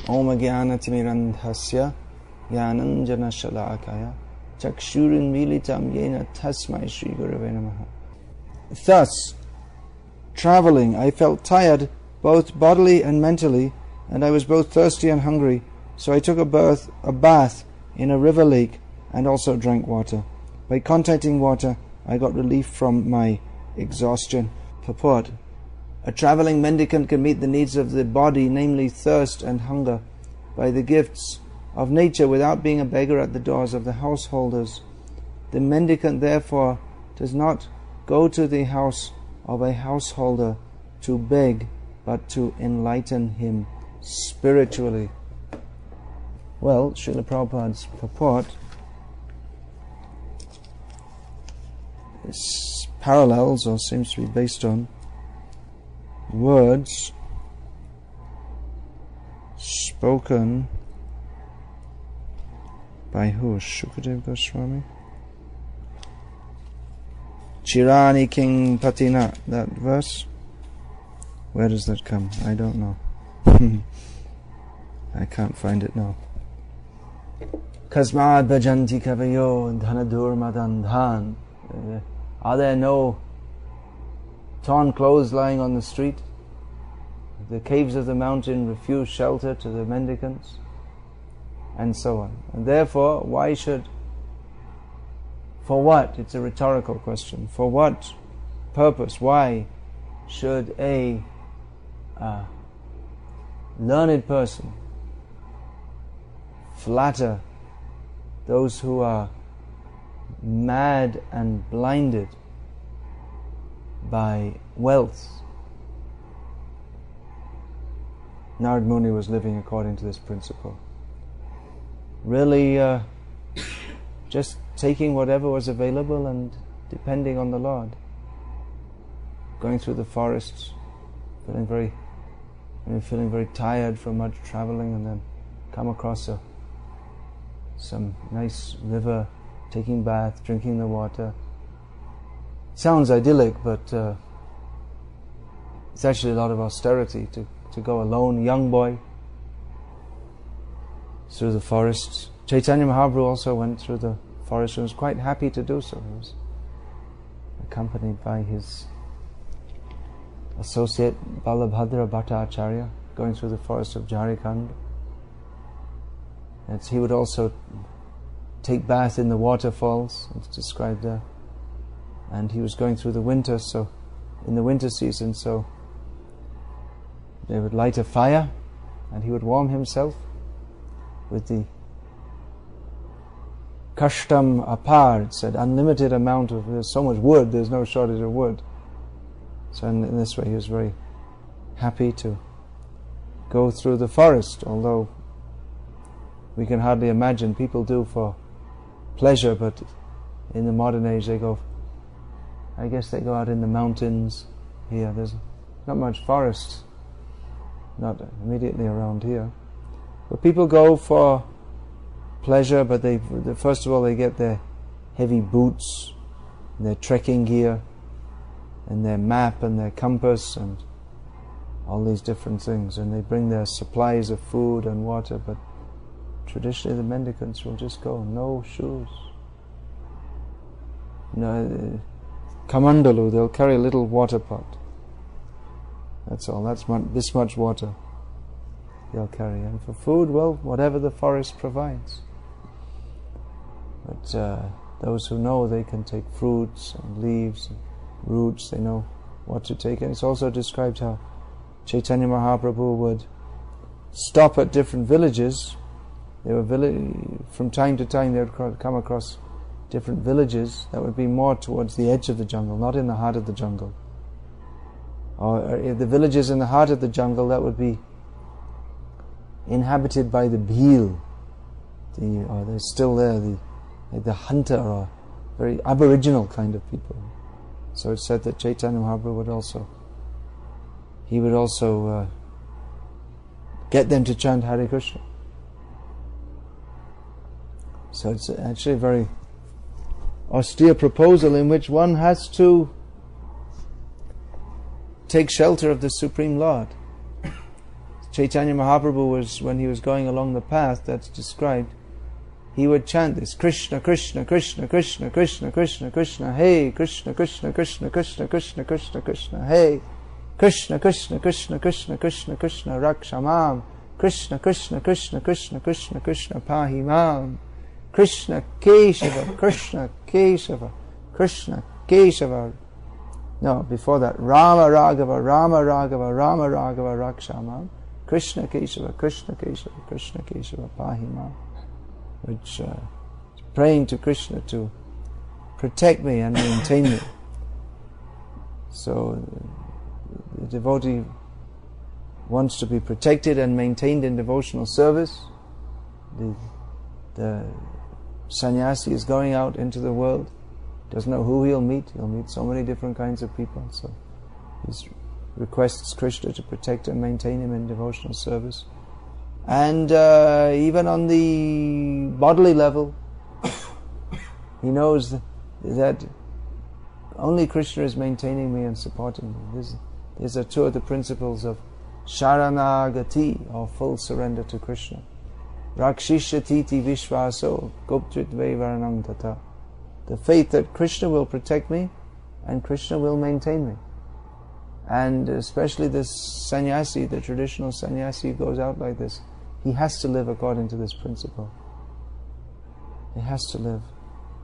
Om Jnana-timirandhasya Jnananjana Shalakaya Chakshurin Militam Yena Tasmai Shri Gurave Namaha. Thus, traveling, I felt tired both bodily and mentally, and I was both thirsty and hungry, so I took a bath in a river lake and also drank water. By contacting water, I got relief from my exhaustion. Purport: a traveling mendicant can meet the needs of the body, namely thirst and hunger, by the gifts of nature without being a beggar at the doors of the householders. The mendicant therefore does not go to the house of a householder to beg, but to enlighten him spiritually. Well, Srila Prabhupada's purport is parallels, or seems to be based on, words spoken by who? Shukadeva Goswami? Chirani King Patina, that verse. Where does that come? I don't know. I can't find it now. Kasmad bhajanti kavayo dhanadur madandhan. Are there no torn clothes lying on the street? The caves of the mountain refuse shelter to the mendicants, and so on. And therefore, for what? It's a rhetorical question. For what purpose? Why should a learned person flatter those who are mad and blinded by wealth? Narad Muni was living according to this principle. Really just taking whatever was available and depending on the Lord. Going through the forests, feeling very tired from much traveling, and then come across some nice river, taking bath, drinking the water. Sounds idyllic, but it's actually a lot of austerity to go alone, young boy, through the forests. Chaitanya Mahaprabhu also went through the forest and was quite happy to do so. He was accompanied by his associate Balabhadra Bhattacharya, going through the forest of Jharkhand. And he would also take bath in the waterfalls, it's described there. And he was going through the winter, so in the winter season, so they would light a fire and he would warm himself with the kashtam apar, it said, unlimited amount of, there's so much wood, there's no shortage of wood. So in this way he was very happy to go through the forest, although we can hardly imagine, people do for pleasure, but in the modern age they go out in the mountains here. There's not much forest, not immediately around here. But people go for pleasure, but first of all they get their heavy boots, their trekking gear, and their map and their compass and all these different things, and they bring their supplies of food and water. But traditionally the mendicants will just go, no shoes, no kamandalu, they'll carry a little water pot. That's all. That's this much water they'll carry. And for food, well, whatever the forest provides. But those who know, they can take fruits and leaves and roots. They know what to take. And it's also described how Chaitanya Mahaprabhu would stop at different villages. From time to time they would come across different villages that would be more towards the edge of the jungle, not in the heart of the jungle. Or if the villages in the heart of the jungle, that would be inhabited by the bhil, or they're still there, the hunter, or very aboriginal kind of people. So it's said that Chaitanya Mahaprabhu would also get them to chant Hare Krishna. So it's actually a very austere proposal in which one has to take shelter of the Supreme Lord. Chaitanya Mahaprabhu was, when he was going along the path that's described, he would chant this: Krishna, Krishna, Krishna, Krishna, Krishna, Krishna, Krishna, Hey, Krishna, Krishna, Krishna, Krishna, Krishna, Krishna, Krishna, Hey, Krishna, Krishna, Krishna, Krishna, Krishna, Krishna, Rakshamam, Krishna, Krishna, Krishna, Krishna, Krishna, Krishna, Pahimam, Krishna, Keshava, Krishna, Keshava, Krishna, Keshava. No, before that, Rama Raghava, Rama Raghava, Rama Raghava, Rakshamam, Krishna Keshava, Krishna Keshava, Krishna Keshava, Pahimam, which is praying to Krishna to protect me and maintain me. So the devotee wants to be protected and maintained in devotional service. The sannyasi is going out into the world, doesn't know who he'll meet so many different kinds of people, so he requests Krishna to protect and maintain him in devotional service. And even on the bodily level, he knows that only Krishna is maintaining me and supporting me. These are two of the principles of Sharanagati, or full surrender to Krishna. Rakshishatiti Vishvaso Goptritve Varanam Tata. The faith that Krishna will protect me and Krishna will maintain me. And especially this sannyasi, the traditional sannyasi who goes out like this, he has to live according to this principle. He has to live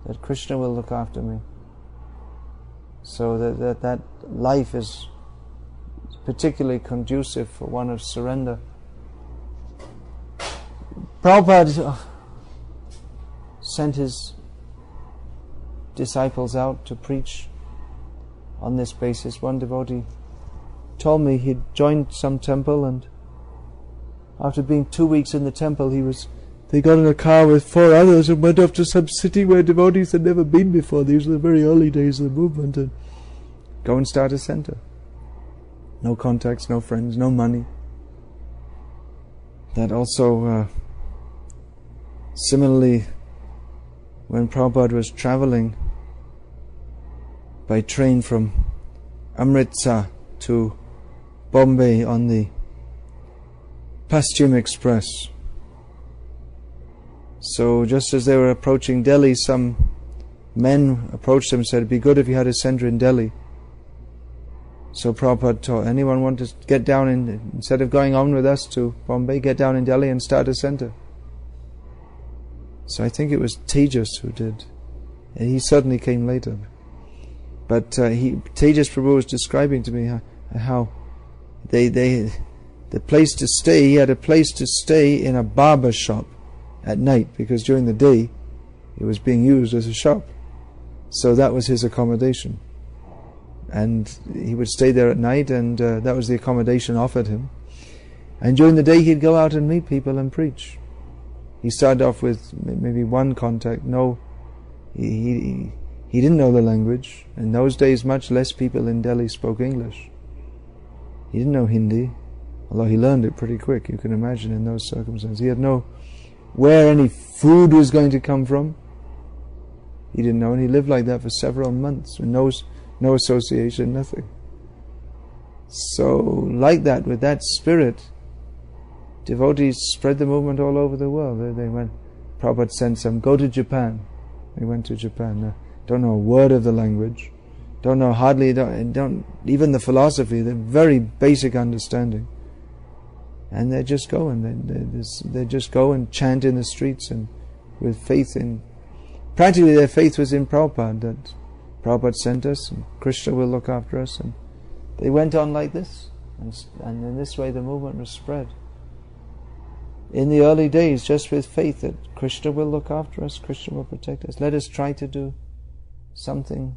that Krishna will look after me. So that life is particularly conducive for one of surrender. Prabhupada sent his disciples out to preach on this basis. One devotee told me he'd joined some temple, and after being 2 weeks in the temple, they got in a car with 4 others and went off to some city where devotees had never been before. These were the very early days of the movement, and go and start a center. No contacts, no friends, no money. That also, similarly, when Prabhupada was traveling by train from Amritsar to Bombay on the Paschim Express. So just as they were approaching Delhi, some men approached them and said, it'd be good if you had a center in Delhi. So Prabhupada taught, anyone want to get down instead of going on with us to Bombay, get down in Delhi and start a center. So I think it was Tejas who did. And he certainly came later. But Tejas Prabhu was describing to me how the place to stay, he had a place to stay in a barber shop at night, because during the day it was being used as a shop. So that was his accommodation. And he would stay there at night, and that was the accommodation offered him. And during the day he'd go out and meet people and preach. He started off with maybe one contact. He didn't know the language. In those days, much less people in Delhi spoke English. He didn't know Hindi, although he learned it pretty quick. You can imagine in those circumstances. He had no where any food was going to come from. He didn't know, and he lived like that for several months with no association, nothing. So, like that, with that spirit, devotees spread the movement all over the world. They went. Prabhupada sent some, go to Japan. They went to Japan. Don't know a word of the language. Don't even the philosophy, the very basic understanding. And they just go they just go and chant in the streets, and with faith in, practically their faith was in Prabhupada, that Prabhupada sent us and Krishna will look after us, and they went on like this, and in this way the movement was spread. In the early days, just with faith that Krishna will look after us, Krishna will protect us. Let us try to do something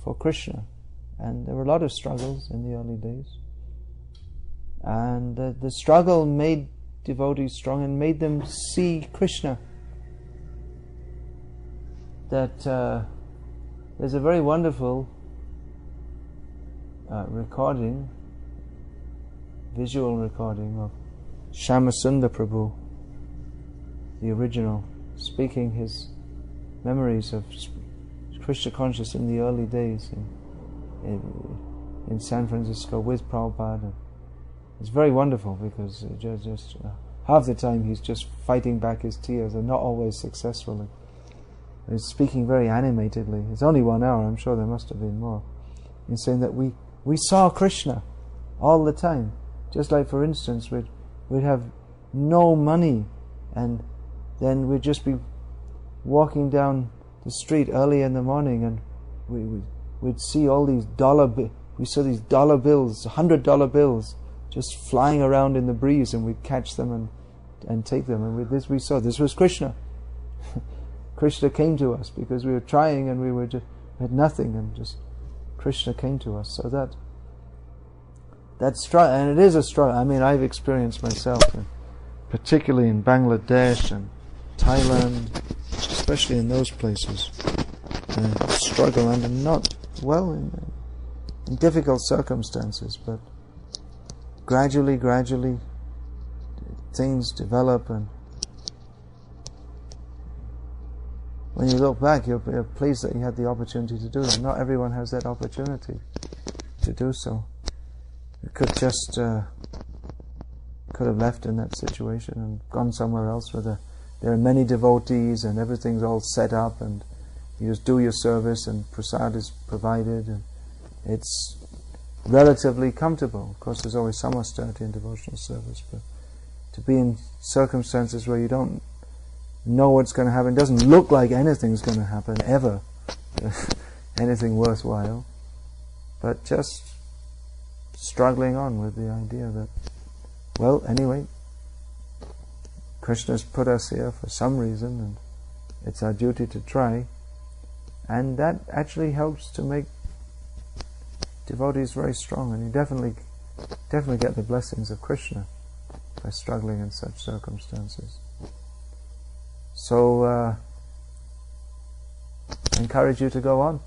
for Krishna. And there were a lot of struggles in the early days. And the struggle made devotees strong and made them see Krishna. That there's a very wonderful visual recording of Shyamasundar Prabhu, the original, speaking his memories of Krishna consciousness in the early days in San Francisco with Prabhupada. it's very wonderful, because just half the time he's just fighting back his tears, and not always successfully. He's speaking very animatedly. It's only 1 hour, I'm sure there must have been more. He's saying that we saw Krishna all the time. Just like, for instance, we'd have no money, and then we'd just be walking down the street early in the morning, and we'd see all these we saw these dollar bills, $100 bills, just flying around in the breeze, and we'd catch them and take them. And we saw this was Krishna. Krishna came to us because we were trying, and we had nothing, and just Krishna came to us. So that's struggle, and it is a struggle. I mean, I've experienced myself, particularly in Bangladesh and Thailand, especially in those places, struggle under not well in difficult circumstances, but gradually things develop, and when you look back, you're pleased that you had the opportunity to do it. Not everyone has that opportunity to do so. You could just could have left in that situation and gone somewhere else where there are many devotees and everything's all set up, and you just do your service and prasad is provided, and it's relatively comfortable. Of course, there's always some austerity in devotional service, but to be in circumstances where you don't know what's going to happen, doesn't look like anything's going to happen ever, anything worthwhile, but just struggling on with the idea that, well, anyway, Krishna's put us here for some reason, and it's our duty to try, and that actually helps to make devotees very strong, and you definitely get the blessings of Krishna by struggling in such circumstances. So I encourage you to go on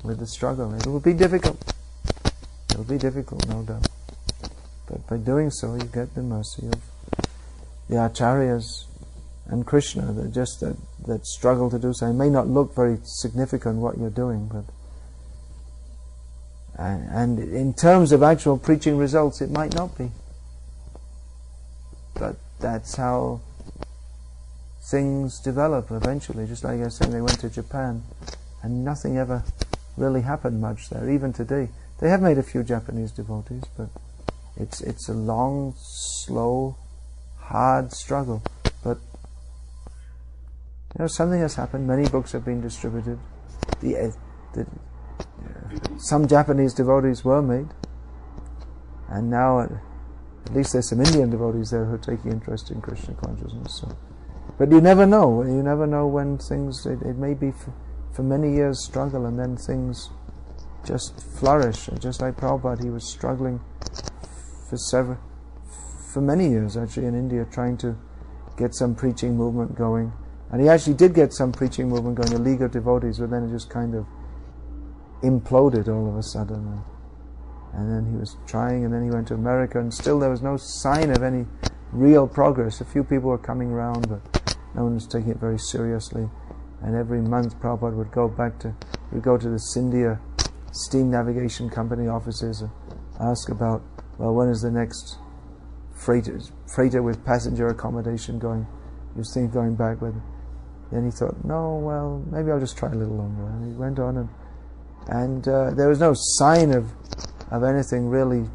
with the struggle. It will be difficult. It will be difficult, no doubt. But by doing so, you get the mercy of the acharyas and Krishna that struggle to do so. It may not look very significant what you're doing, but and in terms of actual preaching results, it might not be. But that's how things develop eventually. Just like I was saying, they went to Japan, and nothing ever really happened much there. Even today, they have made a few Japanese devotees, but it's a long, slow, hard struggle. But something has happened. Many books have been distributed. Some Japanese devotees were made, and now at least there's some Indian devotees there who are taking interest in Krishna consciousness. So. But you never know. You never know when things. It may be for many years struggle, and then things just flourish. And just like Prabhupada, he was struggling for many years actually in India, trying to get some preaching movement going. And he actually did get some preaching movement going, a league of devotees, but then it just kind of imploded all of a sudden. And then he was trying, and then he went to America, and still there was no sign of any real progress. A few people were coming round, but no one was taking it very seriously. And every month Prabhupada would go to the Scindia Steam Navigation Company offices and ask about, well, when is the next freighter with passenger accommodation going? He was thinking going back, but then he thought, no, well, maybe I'll just try a little longer. And he went on, and there was no sign of anything really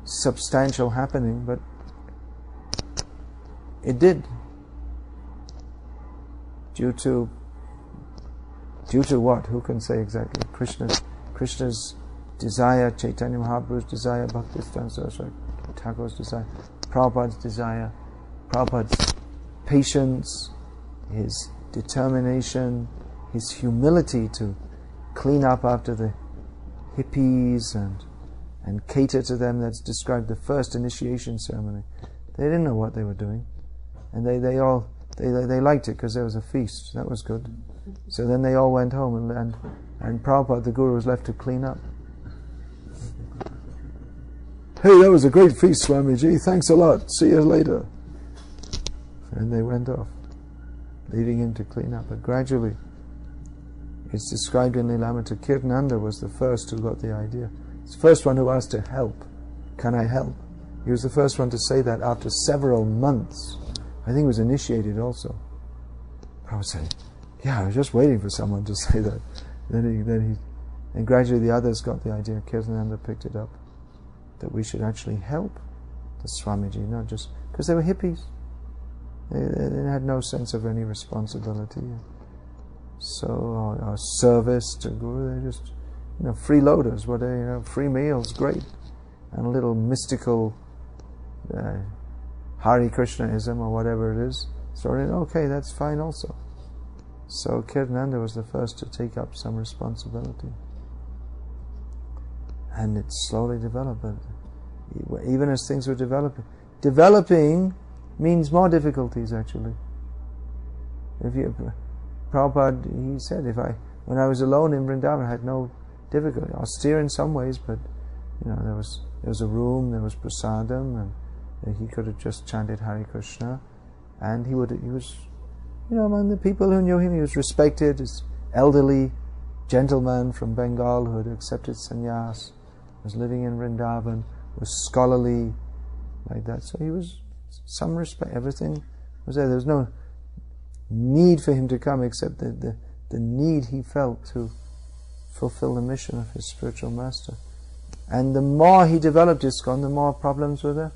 substantial happening, but it did. Due to what? Who can say exactly? Krishna's desire, Chaitanya Mahaprabhu's desire, Bhakti-siddhanta Saraswati Thakur's desire, Prabhupada's desire, Prabhupada's patience, his determination, his humility to clean up after the hippies and cater to them. That's described the first initiation ceremony. They didn't know what they were doing, and they liked it because there was a feast. That was good. So then they all went home, and Prabhupada, the Guru, was left to clean up. Hey, that was a great feast, Swamiji. Thanks a lot. See you later. And they went off, leaving him to clean up. But gradually, it's described in Lilamrita, Kirtananda was the first who got the idea. He's the first one who asked to help. Can I help? He was the first one to say that after several months. I think he was initiated also. Prabhupada said, yeah, I was just waiting for someone to say that. And gradually the others got the idea. Kirtananda picked it up, that we should actually help the Swamiji, not just because they were hippies. They had no sense of any responsibility. So, or service to Guru, they're just, freeloaders. What they, free meals, great, and a little mystical Hare Krishnaism or whatever it is. So, okay, that's fine also. So Kirtananda was the first to take up some responsibility, and it slowly developed. But even as things were developing means more difficulties actually. Prabhupada, he said, when I was alone in Vrindavan, I had no difficulty. Austere in some ways, but there was a room, there was prasadam, and he could have just chanted Hare Krishna, and he was, among the people who knew him, he was respected as elderly gentleman from Bengal who had accepted sannyas, was living in Vrindavan, was scholarly, like that. So he was some respect. Everything was there. There was no need for him to come except the need he felt to fulfill the mission of his spiritual master. And the more he developed ISKCON, the more problems were there,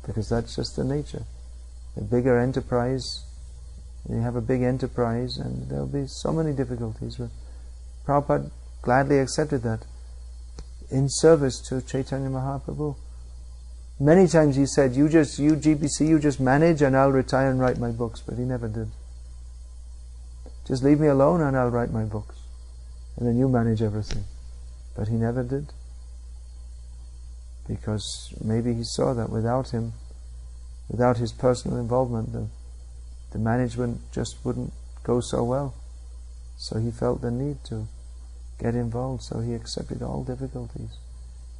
because that's just the nature. The bigger enterprise, you have a big enterprise, and there will be so many difficulties. But Prabhupada gladly accepted that in service to Chaitanya Mahaprabhu. Many times he said, you GBC, you just manage and I'll retire and write my books. But he never did. Just leave me alone and I'll write my books. And then you manage everything. But he never did. Because maybe he saw that without him, without his personal involvement, the management just wouldn't go so well. So he felt the need to get involved. So he accepted all difficulties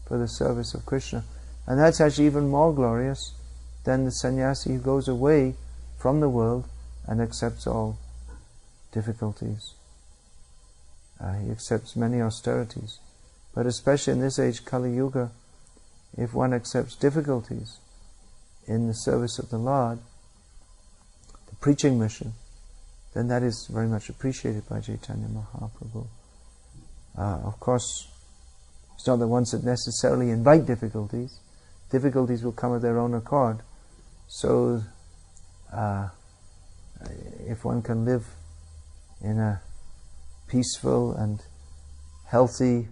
for the service of Krishna. And that's actually even more glorious than the sannyasi who goes away from the world and accepts all difficulties. He accepts many austerities. But especially in this age, Kali Yuga, if one accepts difficulties in the service of the Lord, the preaching mission, then that is very much appreciated by Chaitanya Mahaprabhu. Of course, it's not that one should necessarily invite difficulties. Difficulties will come of their own accord. So, if one can live in a peaceful and healthy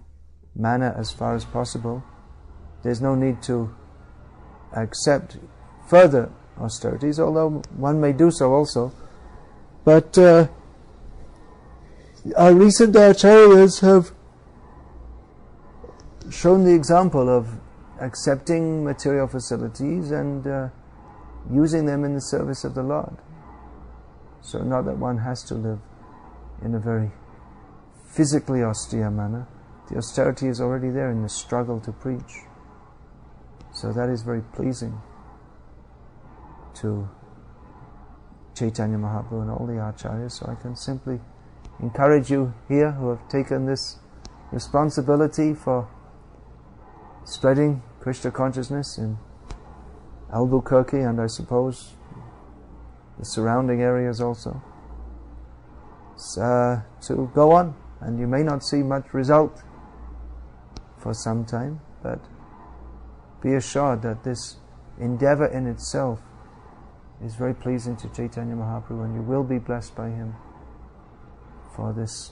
manner as far as possible, there's no need to accept further austerities, although one may do so also. But our recent acharyas have shown the example of accepting material facilities and using them in the service of the Lord. So not that one has to live in a very physically austere manner. The austerity is already there in the struggle to preach. So that is very pleasing to Chaitanya Mahaprabhu and all the acharyas. So I can simply encourage you here who have taken this responsibility for spreading Krishna consciousness in Albuquerque and I suppose the surrounding areas also, to go on. And you may not see much result for some time, but be assured that this endeavor in itself is very pleasing to Chaitanya Mahaprabhu, and you will be blessed by him for this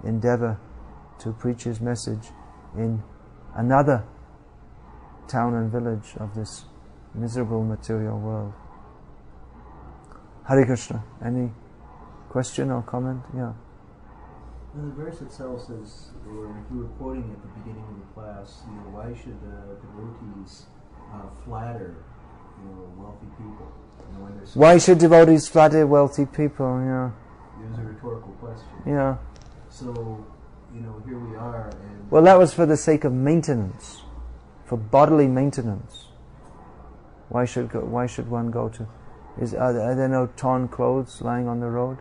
endeavor to preach his message in another town and village of this miserable material world. Hare Krishna. Any question or comment? Yeah. The verse itself says, or if you were quoting at the beginning of the class, why should devotees flatter, wealthy people? When they're Why should devotees flatter wealthy people? It was a rhetorical question. Yeah. So, here we are. And well, that was for the sake of maintenance, for bodily maintenance. Why should one go to? Are there no torn clothes lying on the road?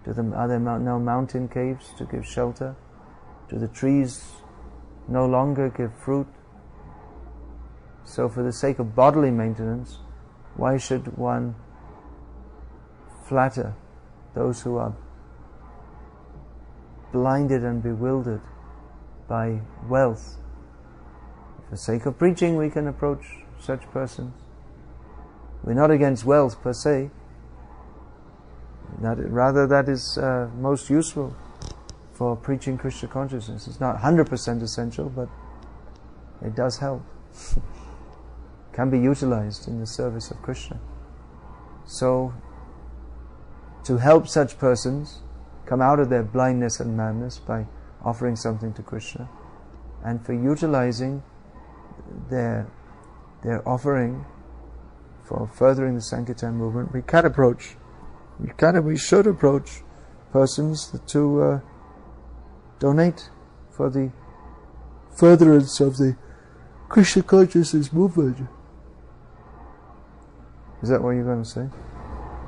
Are there no mountain caves to give shelter? Do the trees no longer give fruit? So for the sake of bodily maintenance, why should one flatter those who are blinded and bewildered by wealth? For the sake of preaching, we can approach such persons. We're not against wealth per se. Rather, that is most useful for preaching Krishna consciousness. It's not 100% essential, but it does help. Can be utilized in the service of Krishna. So, to help such persons come out of their blindness and madness by offering something to Krishna, and for utilizing their offering for furthering the Sankirtan movement, we should approach persons to donate for the furtherance of the Krishna consciousness movement. Is that what you're going to say?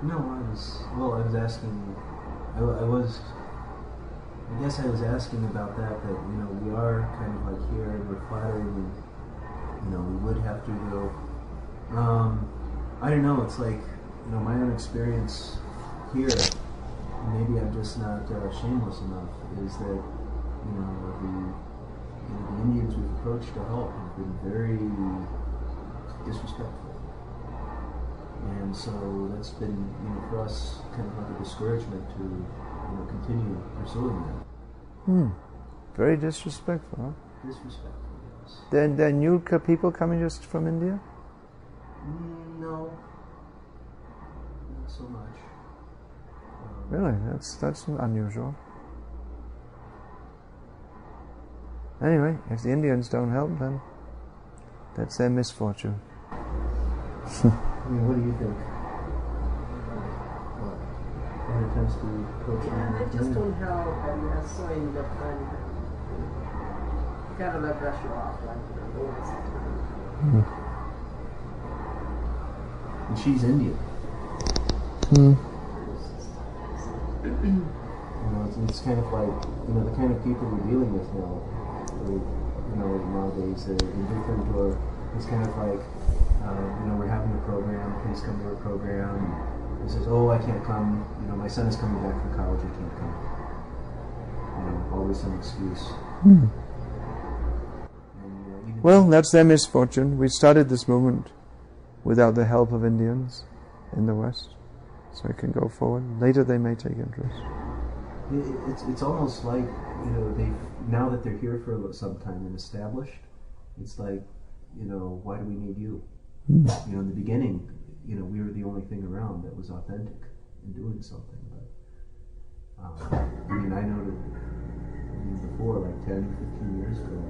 No, I was asking, I guess I was asking about that, we are kind of like here, and we're flattering, and, we would have to go. I don't know, it's like, my own experience here, maybe I'm just not shameless enough, is that, the Indians we've approached to help have been very disrespectful. And so that's been, for us, kind of like a discouragement to, continue pursuing that. Very disrespectful, huh? Disrespectful, yes. There are new people coming just from India? No. Not so much. Really? That's unusual. Anyway, if the Indians don't help, then that's their misfortune. What do you think? What attempts to coach them? They just don't help, and they're so indifferent. You gotta let brush you off, like, waste time. And she's Indian. It's kind of like, the kind of people we're dealing with now, nowadays, they're indifferent, or it's kind of like, we're having a program, please come to our program, and he says, oh, I can't come, my son is coming back from college, I can't come. Always some excuse. And, well, that's their misfortune. We started this movement without the help of Indians in the West, so it can go forward. Later they may take interest. It's almost like, now that they're here for some time and established, it's like, why do we need you? In the beginning, we were the only thing around that was authentic in doing something. But I know that before, like 10, 15 years ago,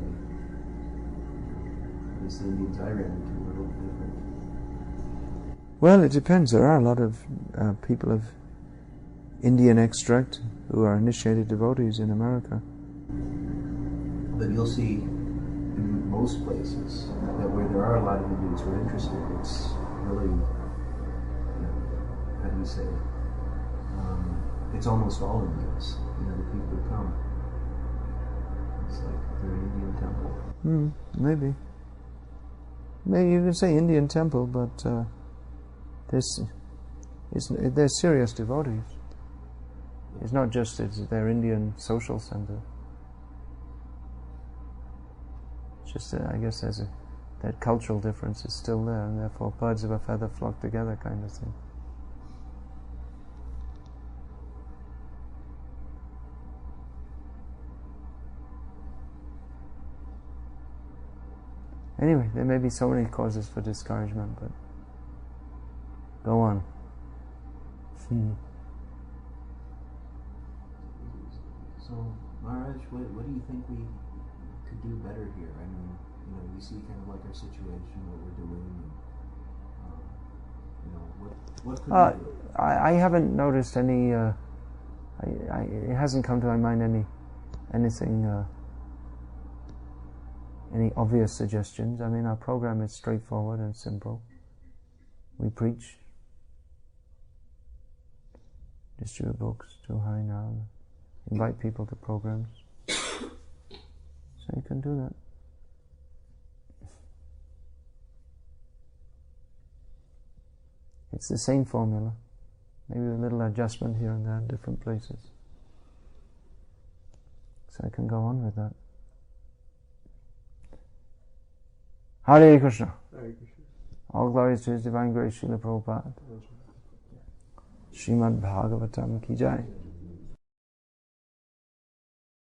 the Indians I ran into were a little different. Well, it depends. There are a lot of people of Indian extract who are initiated devotees in America. But you'll see in most places that where there are a lot of Indians who are interested, it's really, how do you say, it's almost all Indians, the people who come. It's like they're an Indian temple. Maybe. Maybe you can say Indian temple, but they're serious devotees. It's not just their Indian social center. It's just that I guess that cultural difference is still there, and therefore birds of a feather flock together kind of thing. Anyway, there may be so many causes for discouragement, but go on. So, Maharaj, what do you think we could do better here? I mean, we see kind of like our situation, what we're doing, and, what could we do? I haven't noticed any, it hasn't come to my mind anything, any obvious suggestions. I mean, our program is straightforward and simple. We preach, distribute books, do Harinam, invite people to programs. So you can do that. It's the same formula, maybe a little adjustment here and there in different places. So I can go on with that. Hare Krishna. Hare Krishna. All glories to His Divine Grace, Srila Prabhupada. Srimad Bhagavatam ki jai.